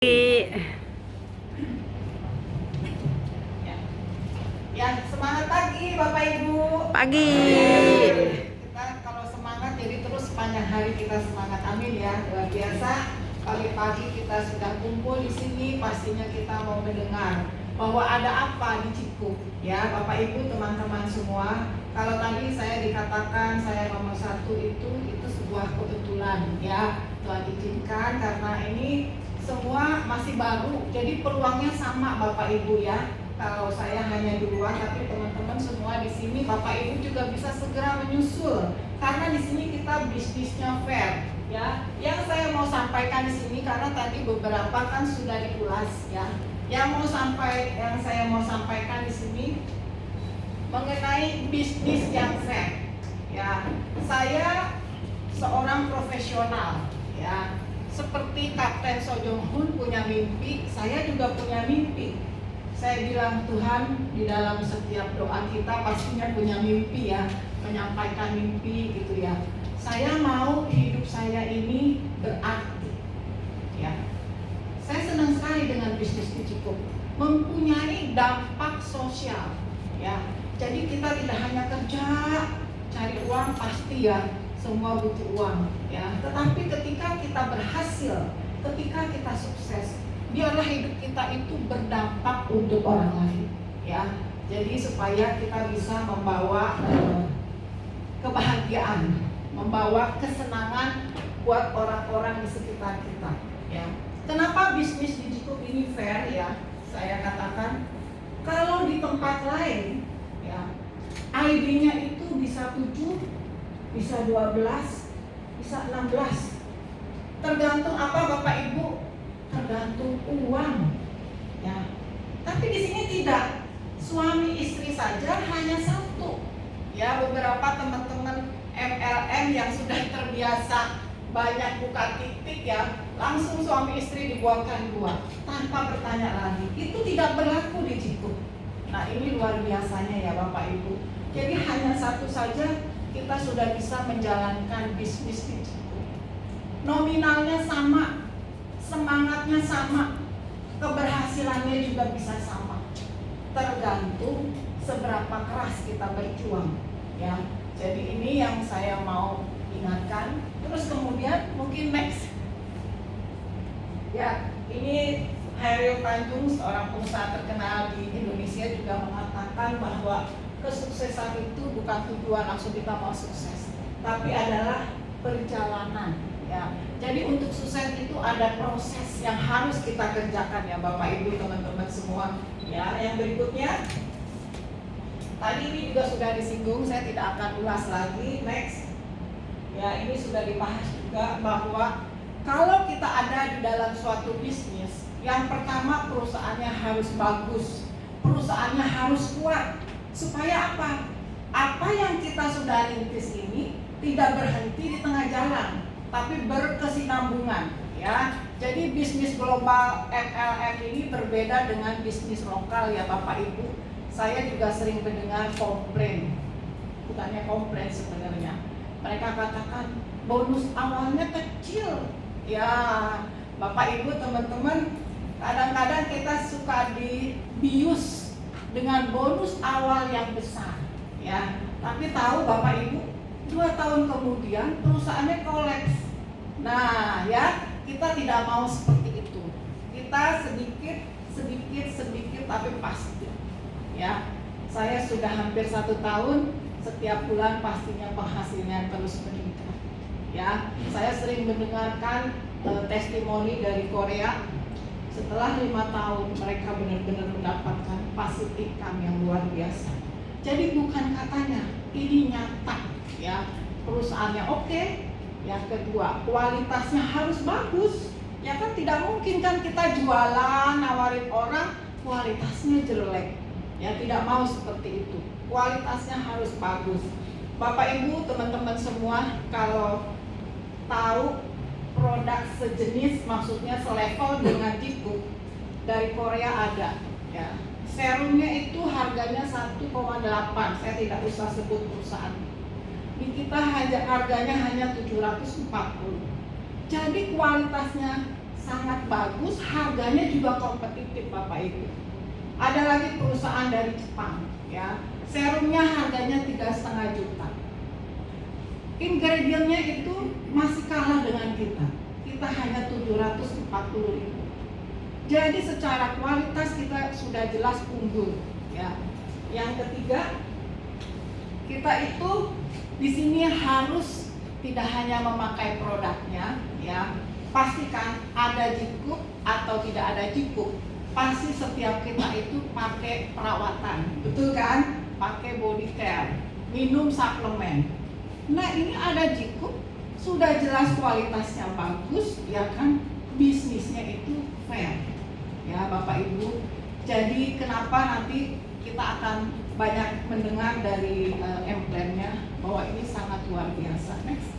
Ya, semangat pagi Bapak Ibu. Pagi. Kita kalau semangat jadi terus sepanjang hari kita semangat. Amin ya. Luar biasa. Pagi-pagi kita sudah kumpul di sini, pastinya kita mau mendengar bahwa ada apa di Cikuk. Ya, Bapak Ibu, teman-teman semua. Kalau tadi saya dikatakan saya nomor 1 itu sebuah kebetulan ya. Tuhan izinkan karena ini semua masih baru, jadi peluangnya sama Bapak Ibu ya. Kalau saya hanya duluan, tapi teman-teman semua di sini Bapak Ibu juga bisa segera menyusul karena di sini kita bisnisnya fair ya. Yang saya mau sampaikan di sini karena tadi beberapa kan sudah diulas ya. Yang saya mau sampaikan di sini mengenai bisnis yang fair ya. Saya seorang profesional ya. Seperti Kapten So Jong Hoon punya mimpi, saya juga punya mimpi. Saya bilang Tuhan di dalam setiap doa kita pastinya punya mimpi ya, menyampaikan mimpi gitu ya. Saya mau hidup saya ini berarti ya. Saya senang sekali dengan bisnis di Cikuk, mempunyai dampak sosial ya. Jadi kita tidak hanya kerja cari uang pasti ya, semua butuh uang ya. Tetapi ketika kita berhasil, ketika kita sukses, biarlah hidup kita itu berdampak untuk orang lain ya. Jadi supaya kita bisa membawa kebahagiaan, membawa kesenangan buat orang-orang di sekitar kita ya. Kenapa bisnis di Cikuk ini fair ya? Saya katakan kalau di tempat lain ya, ID-nya itu bisa 7, bisa 12, bisa 16. Tergantung apa Bapak Ibu? Tergantung uang ya. Tapi di sini tidak. Suami istri saja hanya satu. Ya, beberapa teman-teman MLM yang sudah terbiasa banyak buka titik ya, langsung suami istri dibuatkan 2 tanpa bertanya lagi. Itu tidak berlaku di Cikuk. Nah, ini luar biasanya ya Bapak Ibu. Jadi hanya satu saja kita sudah bisa menjalankan bisnis di Cikuk. Nominalnya sama, semangatnya sama, keberhasilannya juga bisa sama. Tergantung seberapa keras kita berjuang ya. Jadi ini yang saya mau ingatkan. Terus kemudian mungkin next ya, ini Hairil Tanjung, seorang pengusaha terkenal di Indonesia, juga mengatakan bahwa kesuksesan itu bukan tujuan langsung kita mau sukses, tapi adalah perjalanan ya. Jadi untuk sukses itu ada proses yang harus kita kerjakan ya Bapak Ibu, teman-teman semua ya. Yang berikutnya tadi ini juga sudah disinggung, saya tidak akan ulas lagi. Next ya, ini sudah dibahas juga bahwa kalau kita ada di dalam suatu bisnis, yang pertama perusahaannya harus bagus, perusahaannya harus kuat. Supaya apa? Apa yang kita sudah rintis ini tidak berhenti di tengah jalan, tapi berkesinambungan ya. Jadi bisnis global MLM ini berbeda dengan bisnis lokal ya Bapak Ibu. Saya juga sering mendengar komplain, bukannya komplain sebenarnya. Mereka katakan bonus awalnya kecil ya. Bapak Ibu, teman-teman, kadang-kadang kita suka dibius dengan bonus awal yang besar ya. Tapi tahu Bapak Ibu, 2 tahun kemudian perusahaannya kolaps. Nah ya, kita tidak mau seperti itu. Kita sedikit tapi pasti ya. Saya sudah hampir 1 tahun, setiap bulan pastinya penghasilannya terus meningkat ya. Saya sering mendengarkan testimoni dari Korea. Setelah 5 tahun mereka benar-benar mendapatkan passive income yang luar biasa. Jadi bukan katanya, ini nyata ya. Perusahaannya oke. Yang kedua, kualitasnya harus bagus. Ya kan tidak mungkin kan kita jualan, nawarin orang kualitasnya jelek. Ya tidak mau seperti itu. Kualitasnya harus bagus. Bapak Ibu, teman-teman semua, kalau tahu produk sejenis, maksudnya selevel dengan Cikuk, dari Korea ada ya. Serumnya itu harganya 1,8, saya tidak usah sebut perusahaan. Di kita harganya hanya 740. Jadi kualitasnya sangat bagus, harganya juga kompetitif Bapak Ibu. Ada lagi perusahaan dari Jepang, ya, serumnya harganya 3,5 juta. Ingredientnya itu masih kalah dengan kita. Kita hanya 740.000. Jadi secara kualitas kita sudah jelas unggul, ya. Yang ketiga, kita itu di sini harus tidak hanya memakai produknya, ya. Pastikan ada jikup atau tidak ada jikup. Pasti setiap kita itu pakai perawatan, betul kan? Pakai body care, minum suplemen. Nah ini ada jikup, sudah jelas kualitasnya bagus, ya kan? Bisnisnya itu fair, ya Bapak Ibu. Jadi kenapa nanti kita akan banyak mendengar dari emblemnya bahwa ini sangat luar biasa. Next.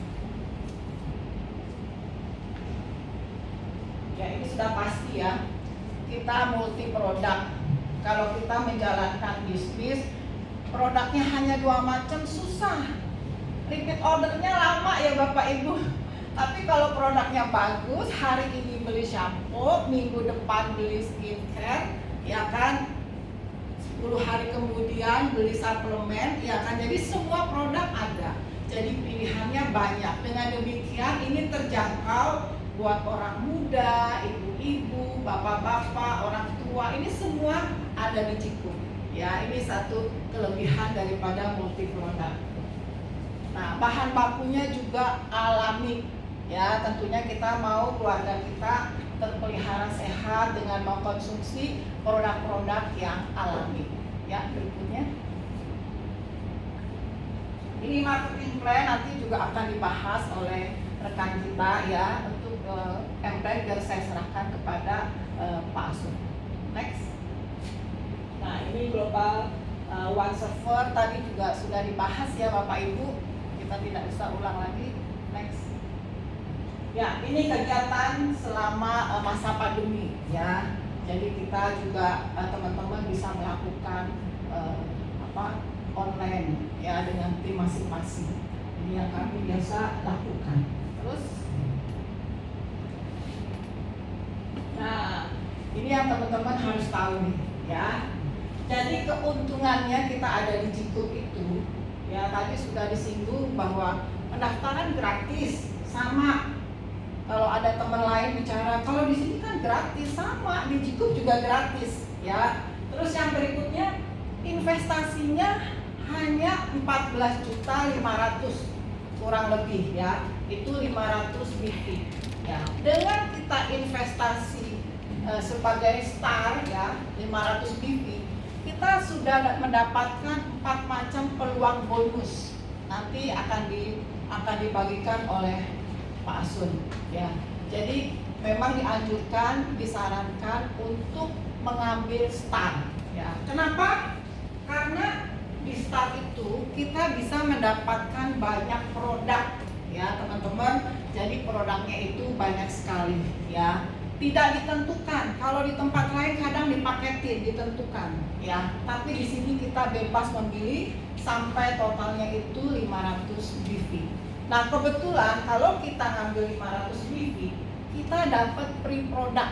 Ya ini sudah pasti ya, kita multi produk. Kalau kita menjalankan bisnis, produknya hanya 2 macam, susah. Repeat ordernya lama ya Bapak Ibu. Tapi kalau produknya bagus, hari ini beli shampoo, minggu depan beli skincare, ya kan, 10 hari kemudian beli suplemen, ya kan. Jadi semua produk ada. Jadi pilihannya banyak. Dengan demikian ini terjangkau buat orang muda, ibu-ibu, bapak-bapak, orang tua, ini semua ada di Jikup. Ya, ini satu kelebihan daripada multi produk. Nah, bahan bakunya juga alami. Ya, tentunya kita mau keluarga kita terpelihara sehat dengan mengkonsumsi produk-produk yang alami. Ya, berikutnya. Ini marketing plan nanti juga akan dibahas oleh rekan kita ya, untuk embed biar saya serahkan kepada Pak Asun. Next. Nah ini global one server tadi juga sudah dibahas ya Bapak Ibu, kita tidak bisa ulang lagi. Next. Ya ini kegiatan selama masa pandemi ya, jadi kita juga teman-teman bisa melakukan online ya dengan tim masing-masing. Ini yang kami biasa lakukan. Terus, nah ini yang teman-teman harus tahu nih ya. Jadi keuntungannya kita ada di Jikup itu ya, tadi sudah disinggung bahwa pendaftaran gratis. Sama kalau ada teman lain bicara kalau di sini kan gratis, sama di Jikup juga gratis ya. Terus yang berikutnya investasinya hanya 14.500.000 kurang lebih ya, itu 500 BV ya. Dengan kita investasi sebagai start ya 500 BV, kita sudah mendapatkan 4 macam peluang bonus. Nanti akan dibagikan oleh Pak Asun ya. Jadi memang dianjurkan, disarankan untuk mengambil start ya. Kenapa? Karena di start itu kita bisa mendapatkan banyak produk ya teman-teman. Jadi produknya itu banyak sekali ya. Tidak ditentukan. Kalau di tempat lain kadang dipaketin, ditentukan ya. Tapi di sini kita bebas memilih sampai totalnya itu 500 BV. Nah, kebetulan kalau kita ngambil 500 BV, kita dapat free produk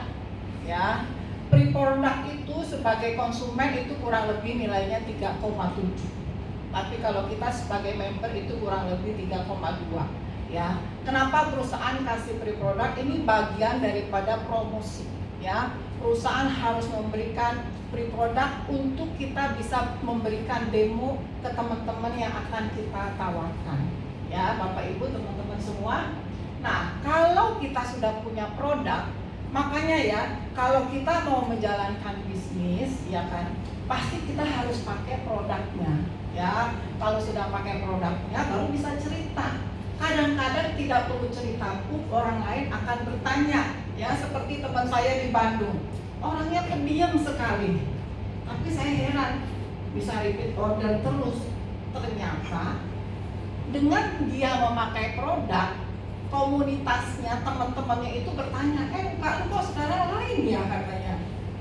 ya. Free produk itu sebagai konsumen itu kurang lebih nilainya 3,7. Tapi kalau kita sebagai member itu kurang lebih 3,2 ya. Kenapa perusahaan kasih free produk? Ini bagian daripada promosi ya. Perusahaan harus memberikan free produk untuk kita bisa memberikan demo ke teman-teman yang akan kita tawarkan ya, Bapak Ibu, teman-teman semua. Nah, kalau kita sudah punya produk, makanya ya, kalau kita mau menjalankan bisnis, ya kan, pasti kita harus pakai produknya, ya. Kalau sudah pakai produknya, baru bisa cerita. Kadang-kadang tidak perlu cerita pun, orang lain akan bertanya, ya. Seperti teman saya di Bandung, orangnya pendiam sekali, tapi saya heran, bisa repeat order terus. Ternyata dengan dia memakai produk, komunitasnya, teman-temannya itu bertanya, muka lu kok sekarang lain ya katanya,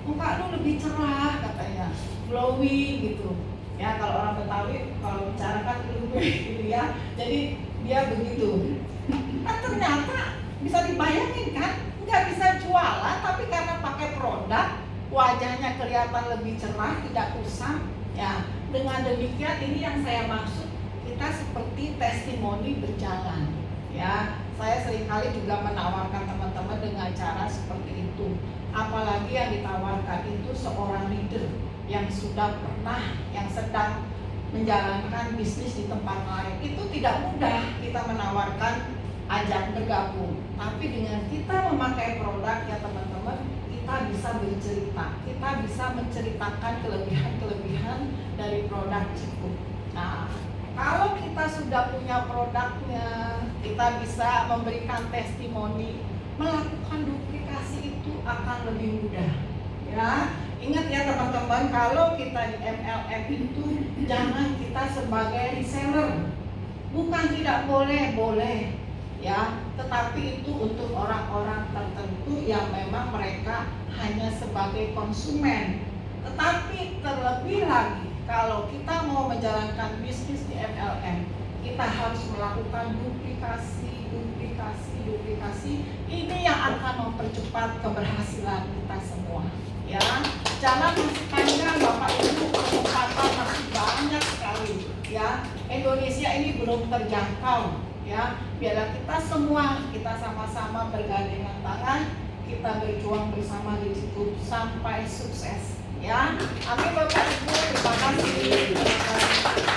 muka lu lebih cerah katanya, glowing gitu ya. Kalau orang Betawi kalau bicara kan glowing gitu ya, jadi dia begitu. Nah ternyata bisa dibayangin kan, nggak bisa jualan, tapi karena pakai produk wajahnya kelihatan lebih cerah, tidak kusam. Ya, dengan demikian ini yang saya maksud, kita seperti testimoni berjalan. Ya, saya seringkali juga menawarkan teman-teman dengan cara seperti itu. Apalagi yang ditawarkan itu seorang leader yang sudah pernah, yang sedang menjalankan bisnis di tempat lain. Itu tidak mudah kita menawarkan ajak bergabung. Tapi dengan kita memakai produk ya teman-teman, kita bisa bercerita, kita bisa menceritakan kelebihan-kelebihan dari produk Cikuk. Nah, kalau kita sudah punya produknya, kita bisa memberikan testimoni, melakukan duplikasi itu akan lebih mudah. Ya, ingat ya teman-teman, kalau kita di MLM itu jangan kita sebagai reseller. Bukan tidak boleh, boleh. Ya, tetapi itu untuk orang-orang tertentu yang memang mereka hanya sebagai konsumen. Tetapi terlebih lagi, kalau kita mau menjalankan bisnis di MLM, kita harus melakukan duplikasi. Ini yang akan mempercepat keberhasilan kita semua. Ya, jalan masih panjang Bapak Ibu, kesempatan masih banyak sekali. Ya, Indonesia ini belum terjangkau. Ya, biarlah kita semua, kita sama-sama bergandengan tangan, kita berjuang bersama di Cikuk sampai sukses. Ya, amin Bapak Ibu, terima kasih.